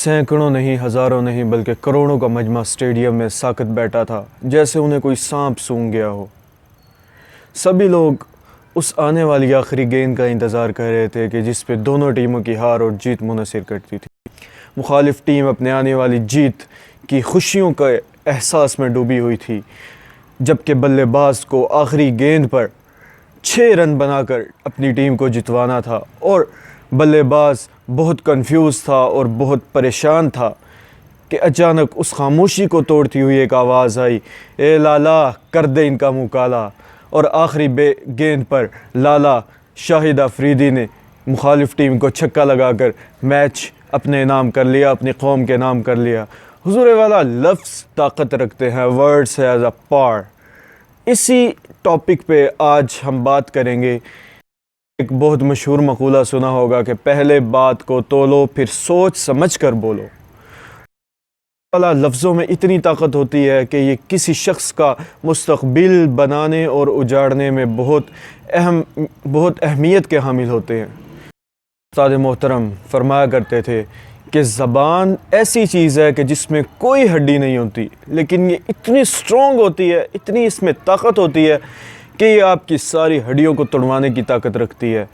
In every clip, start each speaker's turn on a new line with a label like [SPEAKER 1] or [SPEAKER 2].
[SPEAKER 1] सैकड़ों नहीं, हज़ारों नहीं बल्कि करोड़ों का मजमा स्टेडियम में साकत बैठा था, जैसे उन्हें कोई सांप सूंघ गया हो। सभी लोग उस आने वाली आखिरी गेंद का इंतज़ार कर रहे थे कि जिस पे दोनों टीमों की हार और जीत मुनहसर करती थी। मुखालिफ टीम अपने आने वाली जीत की खुशियों के एहसास में डूबी हुई थी, जबकि बल्लेबाज को आखिरी गेंद पर 6 रन बनाकर अपनी टीम को जितवाना था और बल्लेबाज बहुत कंफ्यूज था और बहुत परेशान था कि अचानक उस खामोशी को तोड़ती हुई एक आवाज़ आई, ए लाला कर दे इनका मुँह काला। और आखिरी गेंद पर लाला शाहिद अफरीदी ने मुखालिफ टीम को छक्का लगाकर मैच अपने नाम कर लिया, अपनी कौम के नाम कर लिया। हुजूर वाला, लफ्ज़ ताकत रखते हैं, वर्ड्स हैज़ अ पावर। इसी टॉपिक पे आज हम बात करेंगे। एक बहुत मशहूर मकूला सुना होगा कि पहले बात को तोलो फिर सोच समझ कर बोलो। वाला लफ्ज़ों में इतनी ताकत होती है कि ये किसी शख्स का मुस्तक़बिल बनाने और उजाड़ने में बहुत अहमियत के हामिल होते हैं। उस्ताद मोहतरम फरमाया करते थे कि ज़बान ऐसी चीज़ है कि जिसमें कोई हड्डी नहीं होती, लेकिन ये इतनी स्ट्रॉन्ग होती है, इतनी इसमें ताकत होती है कि ये आपकी सारी हड्डियों को तोड़वाने की ताकत रखती है।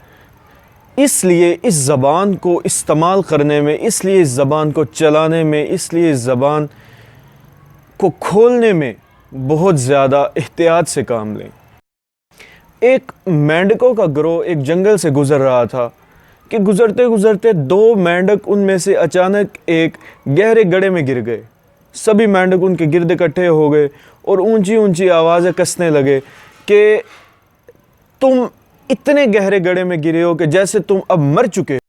[SPEAKER 1] इसलिए इस ज़बान को इस्तेमाल करने में, इसलिए इस ज़बान को चलाने में, इसलिए इस ज़बान को खोलने में बहुत ज़्यादा एहतियात से काम लें। एक मेंढकों का गिरोह एक जंगल से गुज़र रहा था कि गुज़रते गुज़रते 2 मेंढक उनमें से अचानक एक गहरे गड्ढे में गिर गए। सभी मेंढक उनके गिर्द इकट्ठे हो गए और ऊंची ऊंची आवाज़ें कसने लगे कि तुम इतने गहरे गड्ढे में गिरे हो कि जैसे तुम अब मर चुके हो।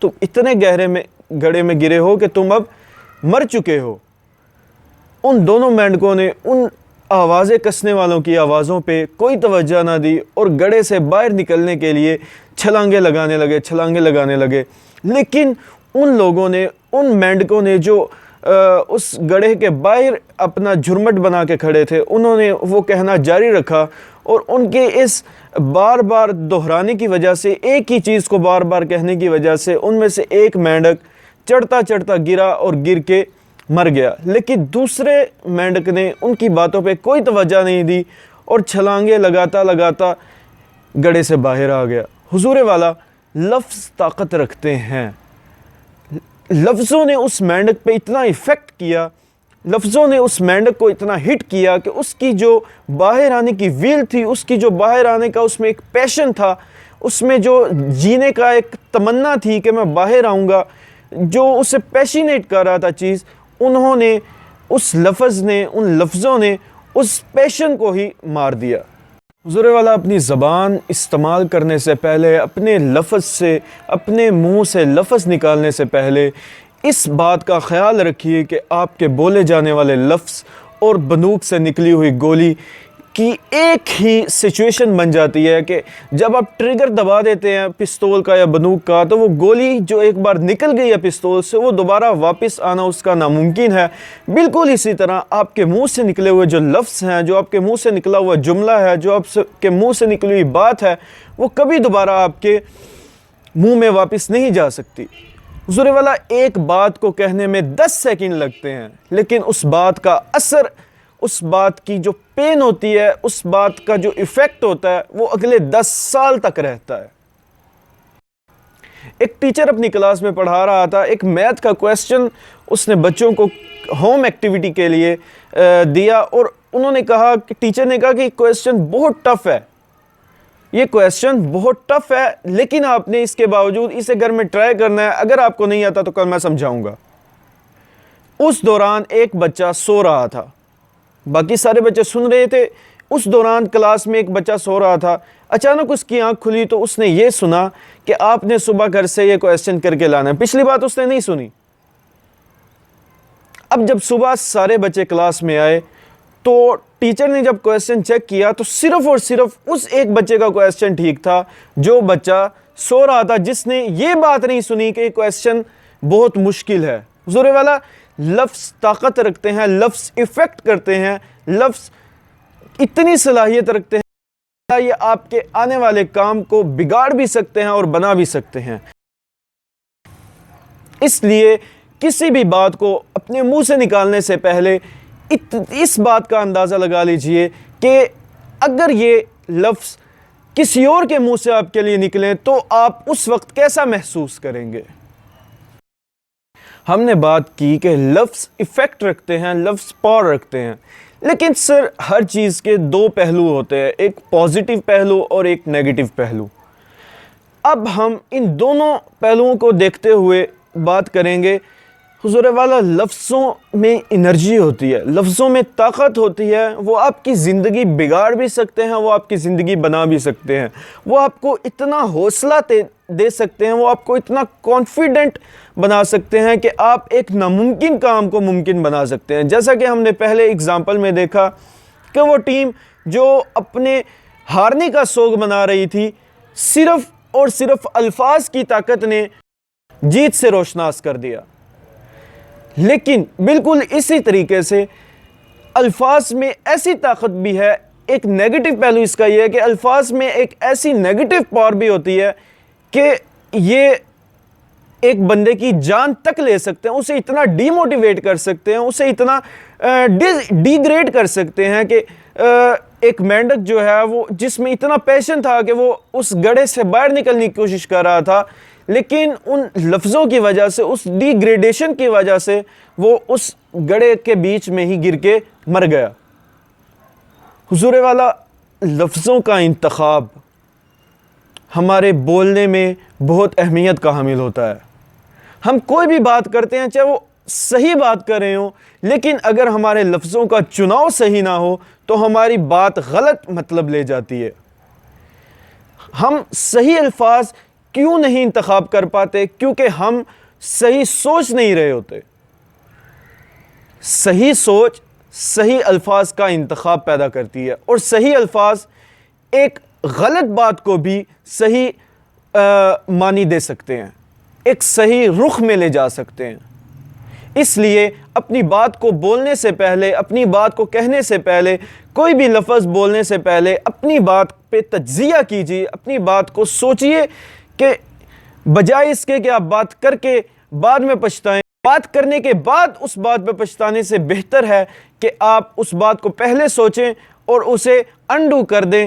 [SPEAKER 1] तुम इतने गड्ढे में गिरे हो कि तुम अब मर चुके हो। उन दोनों मेंढकों ने उन आवाज़ें कसने वालों की आवाज़ों पे कोई तवज्जो ना दी और गड्ढे से बाहर निकलने के लिए छलांगे लगाने लगे। लेकिन उन लोगों ने, उन मेंढकों ने जो उस गड्ढे के बाहर अपना झुरमुट बना के खड़े थे, उन्होंने वो कहना जारी रखा और उनके इस बार बार दोहराने की वजह से, एक ही चीज़ को बार बार कहने की वजह से उनमें से एक मेंढक चढ़ता चढ़ता गिरा और गिर के मर गया। लेकिन दूसरे मेंढक ने उनकी बातों पे कोई तवज्जो नहीं दी और छलांगे लगाता गड्ढे से बाहर आ गया। हुजूर वाला, लफ्ज़ ताकत रखते हैं। लफ्ज़ों ने उस मेंढक पे इतना इफ़ेक्ट किया, लफ्ज़ों ने उस मेंढक को इतना हिट किया कि उसकी जो बाहर आने की विल थी, उसकी जो बाहर आने का उसमें एक पैशन था, उसमें जो जीने का एक तमन्ना थी कि मैं बाहर आऊँगा, जो उसे पैशनेट कर रहा था चीज़, उन्होंने, उस लफ्ज़ ने, उन लफ्ज़ों ने उस पैशन को ही मार दिया। हुज़ूर वाला, अपनी ज़बान इस्तेमाल करने से पहले, अपने लफ्ज़ से, अपने मुंह से लफ्ज़ निकालने से पहले इस बात का ख्याल रखिए कि आपके बोले जाने वाले लफ्ज़ और बंदूक से निकली हुई गोली की एक ही सिचुएशन बन जाती है कि जब आप ट्रिगर दबा देते हैं पिस्तौल का या बंदूक का, तो वो गोली जो एक बार निकल गई है पिस्तौल से, वो दोबारा वापस आना उसका नामुमकिन है। बिल्कुल इसी तरह आपके मुंह से निकले हुए जो लफ्ज़ हैं, जो आपके मुंह से निकला हुआ जुमला है, जो आपके मुंह से निकली हुई बात है, वो कभी दोबारा आपके मुंह में वापस नहीं जा सकती। हुज़ूर वाला, एक बात को कहने में 10 सेकंड लगते हैं, लेकिन उस बात का असर, उस बात की जो पेन होती है, उस बात का जो इफ़ेक्ट होता है, वो अगले 10 साल तक रहता है। एक टीचर अपनी क्लास में पढ़ा रहा था, एक मैथ का क्वेश्चन उसने बच्चों को होम एक्टिविटी के लिए दिया और उन्होंने कहा कि, टीचर ने कहा कि क्वेश्चन बहुत टफ है, ये क्वेश्चन बहुत टफ है, लेकिन आपने इसके बावजूद इसे घर में ट्राई करना है, अगर आपको नहीं आता तो कल मैं समझाऊंगा। उस दौरान एक बच्चा सो रहा था, बाकी सारे बच्चे सुन रहे थे। उस दौरान क्लास में एक बच्चा सो रहा था। अचानक उसकी आंख खुली तो उसने ये सुना कि आपने सुबह घर से ये क्वेश्चन करके लाना है। पिछली बात उसने नहीं सुनी। अब जब सुबह सारे बच्चे क्लास में आए तो टीचर ने जब क्वेश्चन चेक किया तो सिर्फ और सिर्फ उस एक बच्चे का क्वेश्चन ठीक था, जो बच्चा सो रहा था, जिसने ये बात नहीं सुनी कि क्वेश्चन बहुत मुश्किल है। हुज़ूर वाला, लफ्ज़ ताकत रखते हैं, लफ्ज़ इफ़ेक्ट करते हैं, लफ्ज़ इतनी सलाहियत रखते हैं, ये आपके आने वाले काम को बिगाड़ भी सकते हैं और बना भी सकते हैं। اس لیے کسی بھی بات کو اپنے منہ سے نکالنے سے پہلے اس بات کا اندازہ لگا لیجئے کہ اگر یہ لفظ کسی اور کے منہ سے آپ کے لیے نکلیں تو آپ اس وقت کیسا محسوس کریں گے۔ ہم نے بات کی کہ لفظ ایفیکٹ رکھتے ہیں، لفظ پاور رکھتے ہیں، لیکن سر ہر چیز کے دو پہلو ہوتے ہیں، ایک پازیٹیو پہلو اور ایک نیگیٹو پہلو۔ اب ہم ان دونوں پہلوؤں کو دیکھتے ہوئے بات کریں گے۔ حضور والا، لفظوں میں انرجی ہوتی ہے، لفظوں میں طاقت ہوتی ہے، وہ آپ کی زندگی بگاڑ بھی سکتے ہیں، وہ آپ کی زندگی بنا بھی سکتے ہیں، وہ آپ کو اتنا حوصلہ دے سکتے ہیں، وہ آپ کو اتنا کانفیڈنٹ بنا سکتے ہیں کہ آپ ایک ناممکن کام کو ممکن بنا سکتے ہیں۔ جیسا کہ ہم نے پہلے اگزامپل میں دیکھا کہ وہ ٹیم جو اپنے ہارنے کا سوگ بنا رہی تھی، صرف اور صرف الفاظ کی طاقت نے جیت سے روشناس کر دیا۔ لیکن بالکل اسی طریقے سے الفاظ میں ایسی طاقت بھی ہے، ایک نیگیٹو پہلو اس کا یہ ہے کہ الفاظ میں ایک ایسی نیگیٹو پاور بھی ہوتی ہے کہ یہ ایک بندے کی جان تک لے سکتے ہیں، اسے اتنا ڈی موٹیویٹ کر سکتے ہیں، اسے اتنا ڈی گریڈ کر سکتے ہیں کہ ایک مینڈک جو ہے وہ جس میں اتنا پیشن تھا کہ وہ اس گڑھے سے باہر نکلنے کی کوشش کر رہا تھا، لیکن ان لفظوں کی وجہ سے، اس ڈی گریڈیشن کی وجہ سے وہ اس گڑھے کے بیچ میں ہی گر کے مر گیا۔ حضور والا، لفظوں کا انتخاب ہمارے بولنے میں بہت اہمیت کا حامل ہوتا ہے۔ ہم کوئی بھی بات کرتے ہیں، چاہے وہ صحیح بات کر رہے ہوں، لیکن اگر ہمارے لفظوں کا چناؤ صحیح نہ ہو تو ہماری بات غلط مطلب لے جاتی ہے۔ ہم صحیح الفاظ کیوں نہیں انتخاب کر پاتے؟ کیونکہ ہم صحیح سوچ نہیں رہے ہوتے۔ صحیح سوچ صحیح الفاظ کا انتخاب پیدا کرتی ہے، اور صحیح الفاظ ایک غلط بات کو بھی صحیح معنی دے سکتے ہیں، ایک صحیح رخ میں لے جا سکتے ہیں۔ اس لیے اپنی بات کو بولنے سے پہلے، اپنی بات کو کہنے سے پہلے، کوئی بھی لفظ بولنے سے پہلے اپنی بات پہ تجزیہ کیجیے، اپنی بات کو سوچئے کہ بجائے اس کے کہ آپ بات کر کے بعد میں پچھتائیں، بات کرنے کے بعد اس بات پہ پچھتانے سے بہتر ہے کہ آپ اس بات کو پہلے سوچیں اور اسے انڈو کر دیں،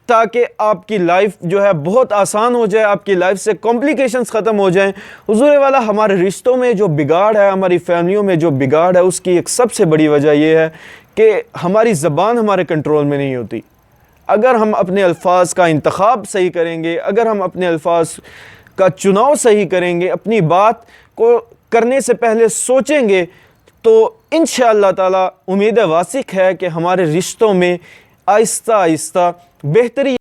[SPEAKER 1] تاکہ آپ کی لائف جو ہے بہت آسان ہو جائے، آپ کی لائف سے کمپلیکیشنز ختم ہو جائیں۔ حضور والا، ہمارے رشتوں میں جو بگاڑ ہے، ہماری فیملیوں میں جو بگاڑ ہے، اس کی ایک سب سے بڑی وجہ یہ ہے کہ ہماری زبان ہمارے کنٹرول میں نہیں ہوتی۔ اگر ہم اپنے الفاظ کا انتخاب صحیح کریں گے، اگر ہم اپنے الفاظ کا چناؤ صحیح کریں گے، اپنی بات کو کرنے سے پہلے سوچیں گے، تو انشاءاللہ تعالی امید واثق ہے کہ ہمارے رشتوں میں آہستہ آہستہ بہتری